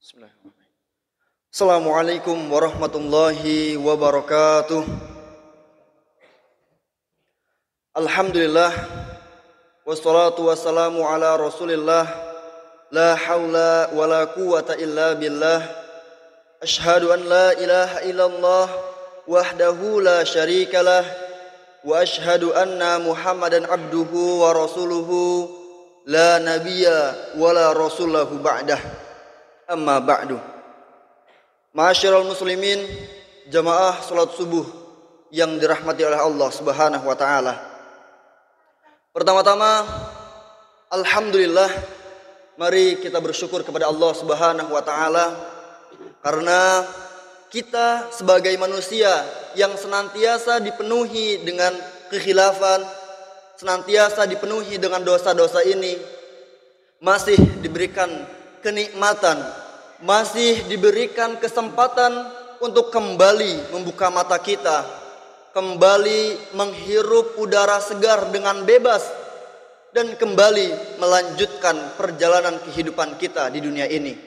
Bismillahirrahmanirrahim. Assalamualaikum warahmatullahi wabarakatuh. Alhamdulillah wassalatu wassalamu ala Rasulillah. La haula wala quwata illa billah. Ashhadu an la ilaha illallah wahdahu la syarikalah wa ashhadu anna Muhammadan abduhu wa rasuluhu la nabiyya wala rasulahu ba'dah. Amma ba'du. Ma'asyiral muslimin, jamaah salat subuh yang dirahmati oleh Allah Subhanahu wa taala. Pertama-tama, alhamdulillah, mari kita bersyukur kepada Allah Subhanahu wa taala karena kita sebagai manusia yang senantiasa dipenuhi dengan kekhilafan, senantiasa dipenuhi dengan dosa-dosa ini, masih diberikan kenikmatan, masih diberikan kesempatan untuk kembali membuka mata kita, kembali menghirup udara segar dengan bebas, dan kembali melanjutkan perjalanan kehidupan kita di dunia ini.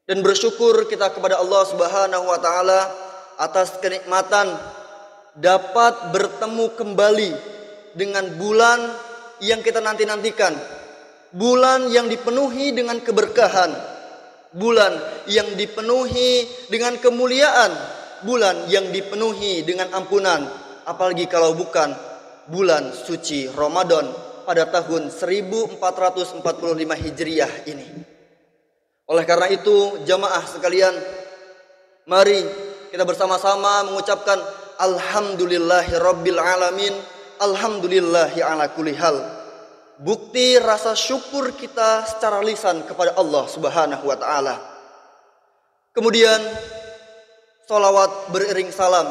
Dan bersyukur kita kepada Allah Subhanahu wa taala atas kenikmatan dapat bertemu kembali dengan bulan yang kita nanti-nantikan. Bulan yang dipenuhi dengan keberkahan, bulan yang dipenuhi dengan kemuliaan, bulan yang dipenuhi dengan ampunan, apalagi kalau bukan bulan suci Ramadan pada tahun 1445 Hijriah ini. Oleh karena itu, jamaah sekalian, mari kita bersama-sama mengucapkan alhamdulillahi rabbil alamin, alhamdulillahi ala kulli hal. Bukti rasa syukur kita secara lisan kepada Allah Subhanahu wa taala. Kemudian sholawat beriring salam,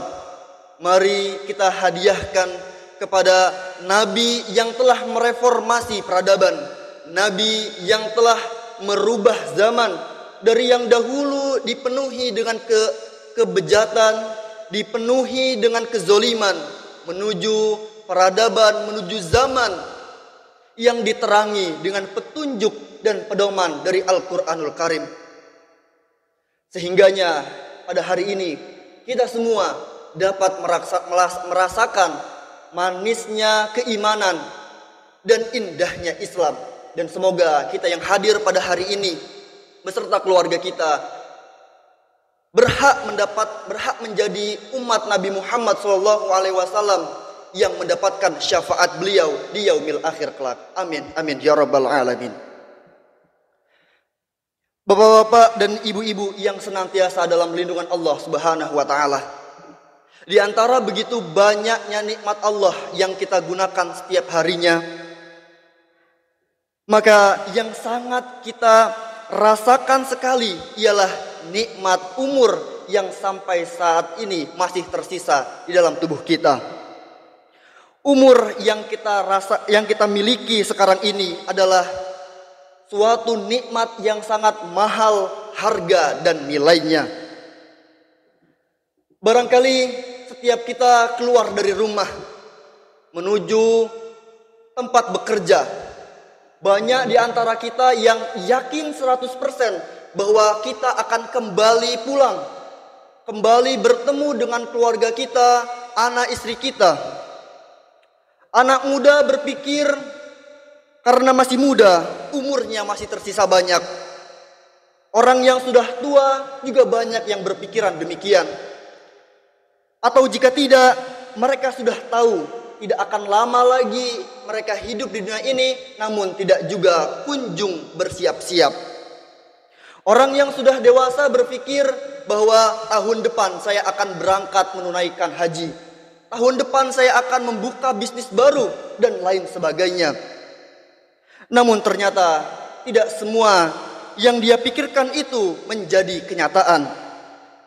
mari kita hadiahkan kepada Nabi yang telah mereformasi peradaban, Nabi yang telah merubah zaman dari yang dahulu dipenuhi dengan kebejatan, dipenuhi dengan kezoliman, menuju peradaban, menuju zaman yang diterangi dengan petunjuk dan pedoman dari Al-Quranul Karim. Sehingganya pada hari ini kita semua dapat merasakan manisnya keimanan dan indahnya Islam. Dan semoga kita yang hadir pada hari ini beserta keluarga kita berhak menjadi umat Nabi Muhammad SAW yang mendapatkan syafaat beliau di yaumil akhir kelak. Amin, amin, ya rabbal alamin. Bapak-bapak dan ibu-ibu yang senantiasa dalam lindungan Allah Subhanahu wa taala. Di antara begitu banyaknya nikmat Allah yang kita gunakan setiap harinya, maka yang sangat kita rasakan sekali ialah nikmat umur yang sampai saat ini masih tersisa di dalam tubuh kita. Umur yang kita miliki sekarang ini adalah suatu nikmat yang sangat mahal harga dan nilainya. Barangkali setiap kita keluar dari rumah menuju tempat bekerja, banyak di antara kita yang yakin 100% bahwa kita akan kembali pulang, kembali bertemu dengan keluarga kita, anak istri kita. Anak muda berpikir karena masih muda, umurnya masih tersisa banyak. Orang yang sudah tua juga banyak yang berpikiran demikian. Atau jika tidak, mereka sudah tahu tidak akan lama lagi mereka hidup di dunia ini, namun tidak juga kunjung bersiap-siap. Orang yang sudah dewasa berpikir bahwa tahun depan saya akan berangkat menunaikan haji. Tahun depan saya akan membuka bisnis baru dan lain sebagainya. Namun ternyata tidak semua yang dia pikirkan itu menjadi kenyataan.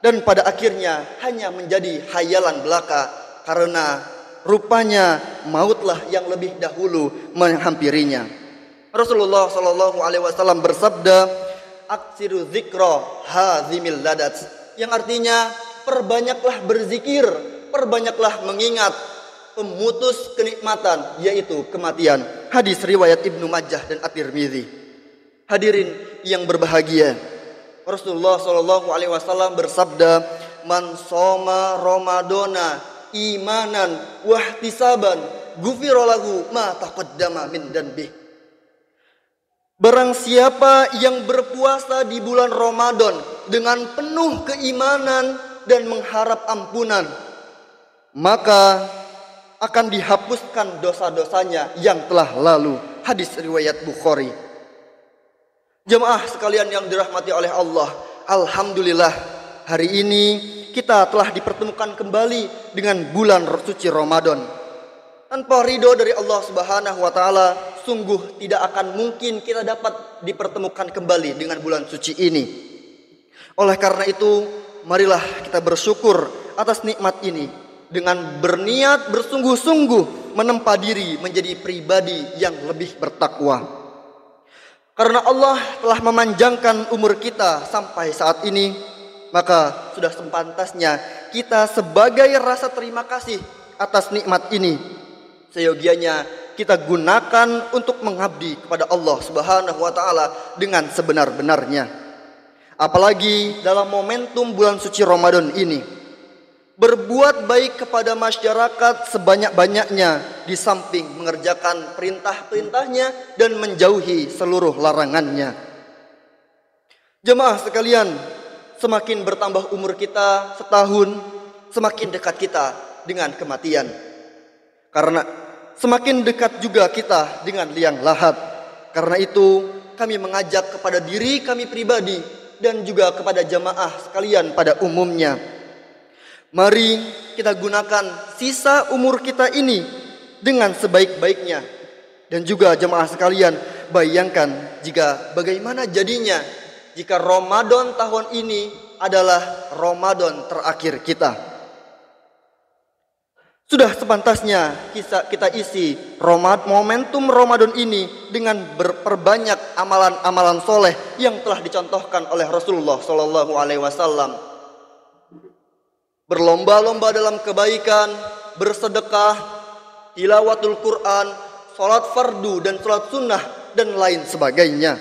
Dan pada akhirnya hanya menjadi hayalan belaka karena rupanya mautlah yang lebih dahulu menghampirinya. Rasulullah SAW bersabda, "Aksiru dzikra hazimil ladat." Yang artinya perbanyaklah berzikir, perbanyaklah mengingat pemutus kenikmatan, yaitu kematian. Hadis riwayat Ibnu Majah dan At-Tirmidzi. Hadirin yang berbahagia, Rasulullah Shallallahu Alaihi Wasallam bersabda, "Man soma Ramadana imanan wahtisaban, ghufiralahu ma taqaddama min dzanbih." Barang siapa yang berpuasa di bulan Ramadan dengan penuh keimanan dan mengharap ampunan, maka akan dihapuskan dosa-dosanya yang telah lalu. Hadis riwayat Bukhari. Jemaah sekalian yang dirahmati oleh Allah, alhamdulillah hari ini kita telah dipertemukan kembali dengan bulan suci Ramadan. Tanpa ridho dari Allah Subhanahu wa taala, sungguh tidak akan mungkin kita dapat dipertemukan kembali dengan bulan suci ini. Oleh karena itu, marilah kita bersyukur atas nikmat ini dengan berniat bersungguh-sungguh menempa diri menjadi pribadi yang lebih bertakwa. Karena Allah telah memanjangkan umur kita sampai saat ini, maka sudah sepantasnya kita sebagai rasa terima kasih atas nikmat ini, seyogianya kita gunakan untuk mengabdi kepada Allah Subhanahu wa taala dengan sebenar-benarnya. Apalagi dalam momentum bulan suci Ramadan ini, berbuat baik kepada masyarakat sebanyak-banyaknya di samping mengerjakan perintah-perintahnya dan menjauhi seluruh larangannya. Jemaah sekalian, semakin bertambah umur kita setahun, semakin dekat kita dengan kematian. Karena semakin dekat juga kita dengan liang lahat. Karena itu kami mengajak kepada diri kami pribadi dan juga kepada jemaah sekalian pada umumnya, mari kita gunakan sisa umur kita ini dengan sebaik-baiknya. Dan juga jemaah sekalian, bayangkan jika bagaimana jadinya jika Ramadan tahun ini adalah Ramadan terakhir kita. Sudah sepantasnya kita isi momentum Ramadan ini dengan berperbanyak amalan-amalan soleh yang telah dicontohkan oleh Rasulullah Shallallahu Alaihi Wasallam. Berlomba-lomba dalam kebaikan, bersedekah, tilawatul Quran, sholat fardu dan sholat sunnah, dan lain sebagainya.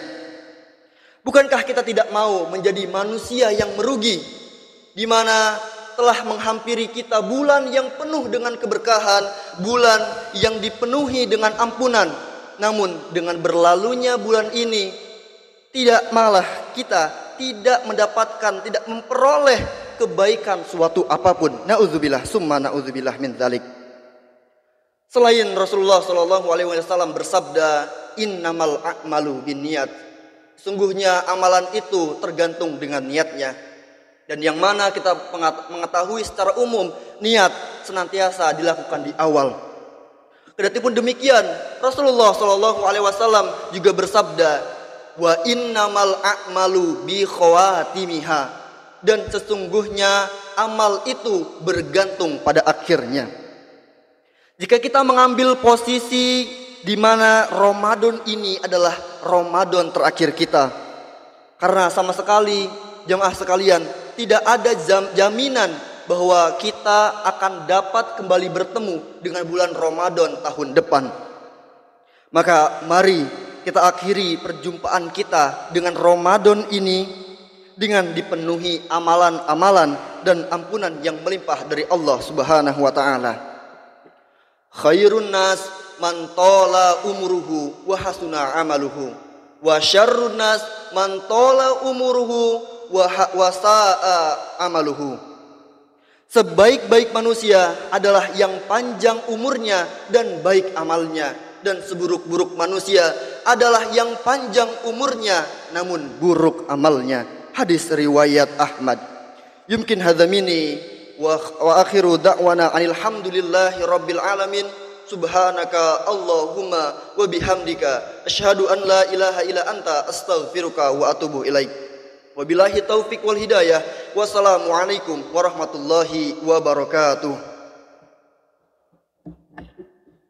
Bukankah kita tidak mau menjadi manusia yang merugi, di mana telah menghampiri kita bulan yang penuh dengan keberkahan, bulan yang dipenuhi dengan ampunan. Namun dengan berlalunya bulan ini, kita tidak mendapatkan, tidak memperoleh kebaikan suatu apapun. Na'udzubillah summa na'udzubillah min dzalik. Selain Rasulullah Shallallahu Alaihi Wasallam bersabda, innamal a'malu binniyat. Sungguhnya amalan itu tergantung dengan niatnya. Dan yang mana kita mengetahui secara umum, niat senantiasa dilakukan di awal. Kedatipun demikian, Rasulullah Shallallahu Alaihi Wasallam juga bersabda, wa innamal a'malu bi khawatimiha. Dan sesungguhnya amal itu bergantung pada akhirnya. Jika kita mengambil posisi di mana Ramadan ini adalah Ramadan terakhir kita, karena sama sekali jemaah sekalian tidak ada jaminan bahwa kita akan dapat kembali bertemu dengan bulan Ramadan tahun depan. Maka mari kita akhiri perjumpaan kita dengan Ramadan ini dengan dipenuhi amalan-amalan dan ampunan yang melimpah dari Allah Subhanahu wa taala. Khairun nas man tala umruhu wa hasuna amaluhu, wa syarrun nas man tala umruhu wa sa'a amaluhu. Sebaik-baik manusia adalah yang panjang umurnya dan baik amalnya, dan seburuk-buruk manusia adalah yang panjang umurnya namun buruk amalnya. Hadis riwayat Ahmad. Yumkin hadza minni wa akhiru da'wana alhamdulillahi rabbil alamin. Subhanaka Allahumma wa bihamdika asyhadu an la ilaha illa anta astaghfiruka wa atubu ilaik. Wabillahi taufik wal hidayah. Wassalamualaikum warahmatullahi wabarakatuh.